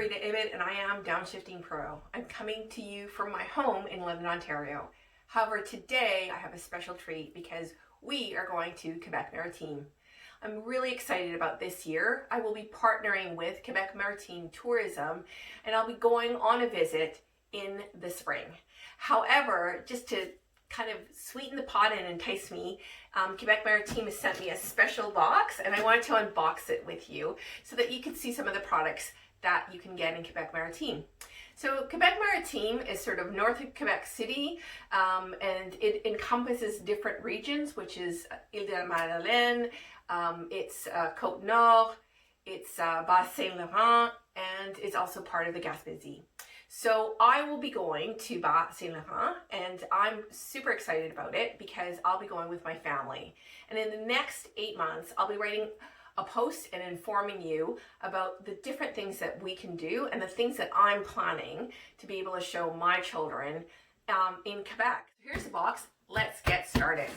Rita Ibid, and I am DownshiftingPRO. I'm coming to you from my home in London, Ontario. However, today I have a special treat because we are going to Quebec Maritime. I'm really excited about this year. I will be partnering with Quebec Maritime Tourism, and I'll be going on a visit in the spring. However, just to kind of sweeten the pot and entice me, Quebec Maritime has sent me a special box, and I wanted to unbox it with you so that you can see some of the products that you can get in Quebec Maritime. So Quebec Maritime is sort of north of Quebec City, and it encompasses different regions, which is Île-de-la-Madeleine, it's Côte Nord, it's Bas-Saint-Laurent, and it's also part of the Gaspésie. So I will be going to Bas-Saint-Laurent, and I'm super excited about it because I'll be going with my family. And in the next 8 months, I'll be writing a post and informing you about the different things that we can do and the things that I'm planning to be able to show my children in Quebec. Here's the box. Let's get started.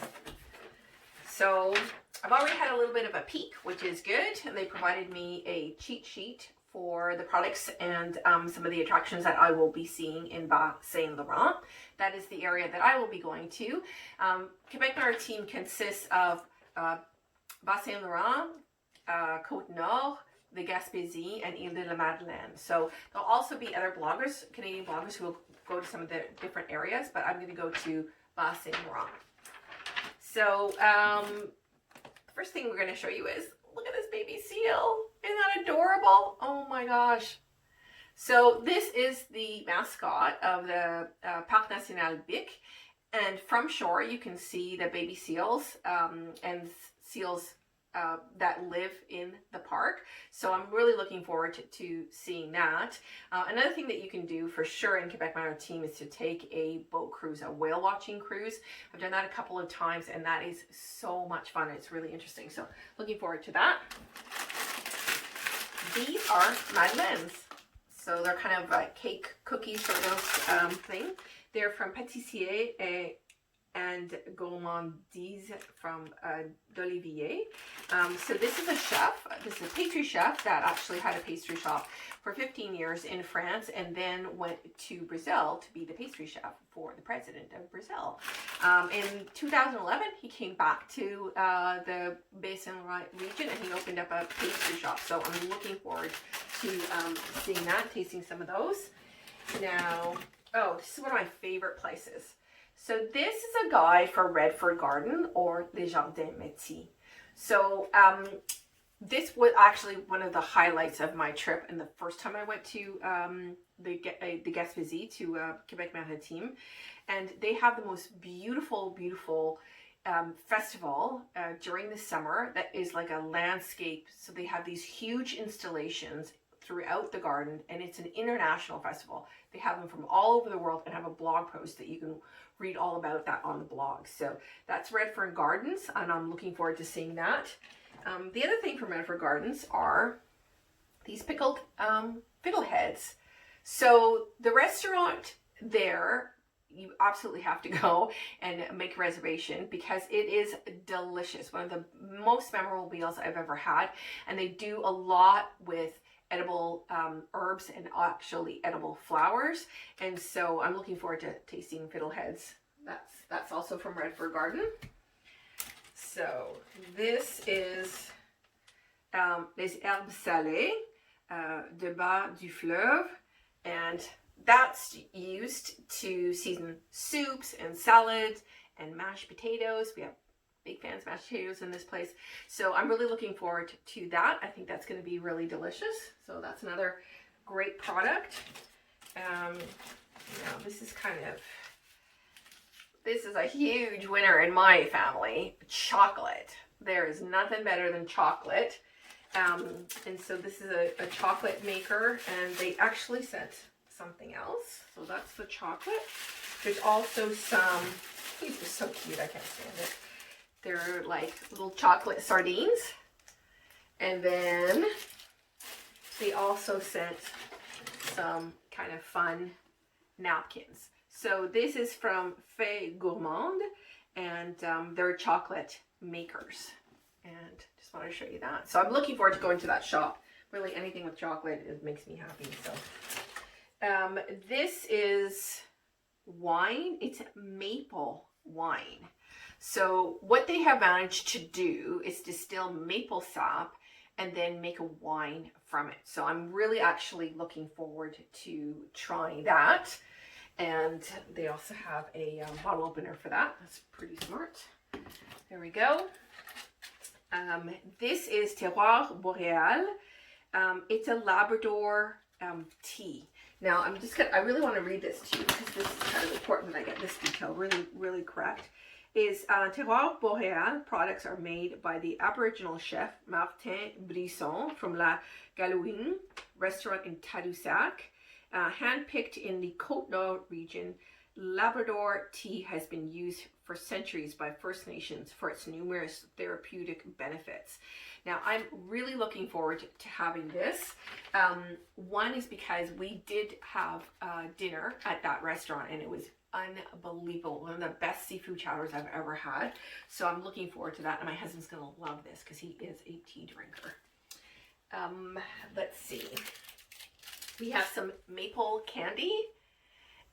So I've already had a little bit of a peek, which is good. And they provided me a cheat sheet for the products and some of the attractions that I will be seeing in Bas-Saint-Laurent. That is the area that I will be going to. Quebec Maritime consists of Bas-Saint-Laurent, Côte Nord, the Gaspésie, and Île-de-la-Madeleine. So there'll also be other bloggers, Canadian bloggers, who will go to some of the different areas, but I'm going to go to Bas-Saint-Laurent. So the first thing we're going to show you is, look at this baby seal. Isn't that adorable? Oh my gosh. So this is the mascot of the Parc National Bic, and from shore you can see the baby seals and seals that live in the park. So I'm really looking forward to seeing that. Another thing that you can do for sure in Quebec Maritime is to take a boat cruise, a whale watching cruise. I've done that a couple of times, and that is so much fun. It's really interesting. So looking forward to that. These are madeleines. So they're kind of like cake cookies sort of thing. They're from Pâtissier and Gourmandise from d'Olivier. So this is a chef, this is a pastry chef that actually had a pastry shop for 15 years in France and then went to Brazil to be the pastry chef for the president of Brazil. In 2011, he came back to the Bas-Saint-Laurent region and he opened up a pastry shop. So I'm looking forward to seeing that, tasting some of those. Now, oh, this is one of my favorite places. So this is a guide for Redford Garden or Les Jardins Métis. So this was actually one of the highlights of my trip, and the first time I went to the Gaspésie, to Quebec Maritime, and they have the most beautiful festival during the summer that is like a landscape. So they have these huge installations throughout the garden, and it's an international festival. They have them from all over the world and have a blog post that you can read all about that on the blog. So that's Redford Gardens, and I'm looking forward to seeing that. The other thing from Redford Gardens are these pickled fiddleheads. So the restaurant there, you absolutely have to go and make a reservation because it is delicious. One of the most memorable meals I've ever had, and they do a lot with edible herbs and actually edible flowers, and so I'm looking forward to tasting fiddleheads. That's also from Redford Garden. So this is Les Herbes Salées de Bas du Fleuve, and that's used to season soups and salads and mashed potatoes. We have big fans of mashed potatoes in this place. So I'm really looking forward to that. I think that's going to be really delicious. So that's another great product. Now this is a huge winner in my family, chocolate. There is nothing better than chocolate. And so this is a chocolate maker, and they actually sent something else. So that's the chocolate. There's also some, these are so cute, I can't stand it. They're like little chocolate sardines. And then they also sent some kind of fun napkins. So this is from Fée Gourmande, and they're chocolate makers. And just want to show you that. So I'm looking forward to going to that shop Really, anything with chocolate, it makes me happy. So this is wine. It's maple wine. So what they have managed to do is distill maple sap and then make a wine from it. So I'm really actually looking forward to trying that. And they also have a bottle opener for that. That's pretty smart. There we go. This is Terroir Boreal. It's a Labrador tea. Now I really want to read this to you because this is kind of important that I get this detail really correct. Terroir Boreal products are made by the Aboriginal chef Martin Brisson from La Galouine restaurant in Tadoussac. Hand-picked in the Côte-Nord region, Labrador tea has been used for centuries by First Nations for its numerous therapeutic benefits. Now, I'm really looking forward to having this. One is because we did have dinner at that restaurant and it was unbelievable. One of the best seafood chowders I've ever had. So I'm looking forward to that, and my husband's going to love this because he is a tea drinker. Let's see. We have some maple candy,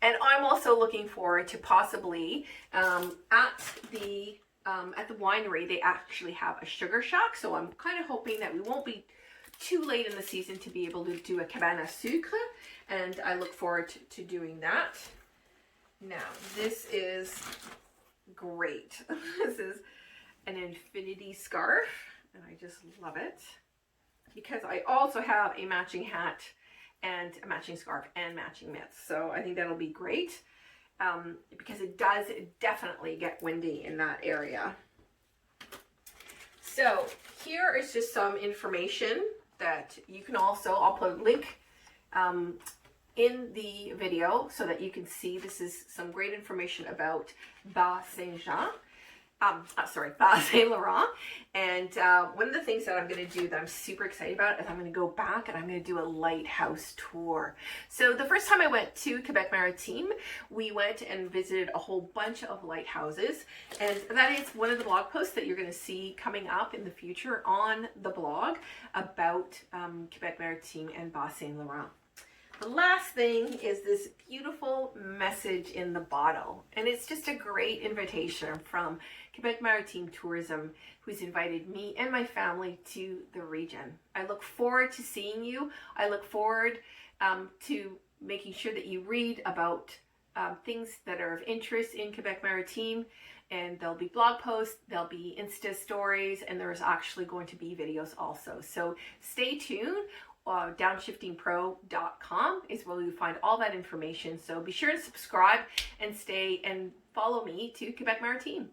and I'm also looking forward to possibly at the winery they actually have a sugar shack. So I'm kind of hoping that we won't be too late in the season to be able to do a cabane à sucre, and I look forward to doing that. Now this is great. This is an infinity scarf, and I just love it because I also have a matching hat and a matching scarf and matching mitts. So I think that'll be great because it does definitely get windy in that area. So here is just some information that you can also, I'll put a link in the video so that you can see. This is some great information about Bas Saint-Jean. Bas Saint Laurent. And one of the things that I'm going to do that I'm super excited about is I'm going to go back and I'm going to do a lighthouse tour. So the first time I went to Quebec Maritime, we went and visited a whole bunch of lighthouses. And that is one of the blog posts that you're going to see coming up in the future on the blog about Quebec Maritime and Bas Saint Laurent. The last thing is this beautiful message in the bottle, and it's just a great invitation from Quebec Maritime Tourism, who's invited me and my family to the region. I look forward to seeing you. I look forward to making sure that you read about things that are of interest in Quebec Maritime, and there'll be blog posts, there'll be Insta stories, and there's actually going to be videos also. So stay tuned. DownshiftingPRO.com is where you find all that information. So be sure to subscribe and stay and follow me to Quebec Maritime.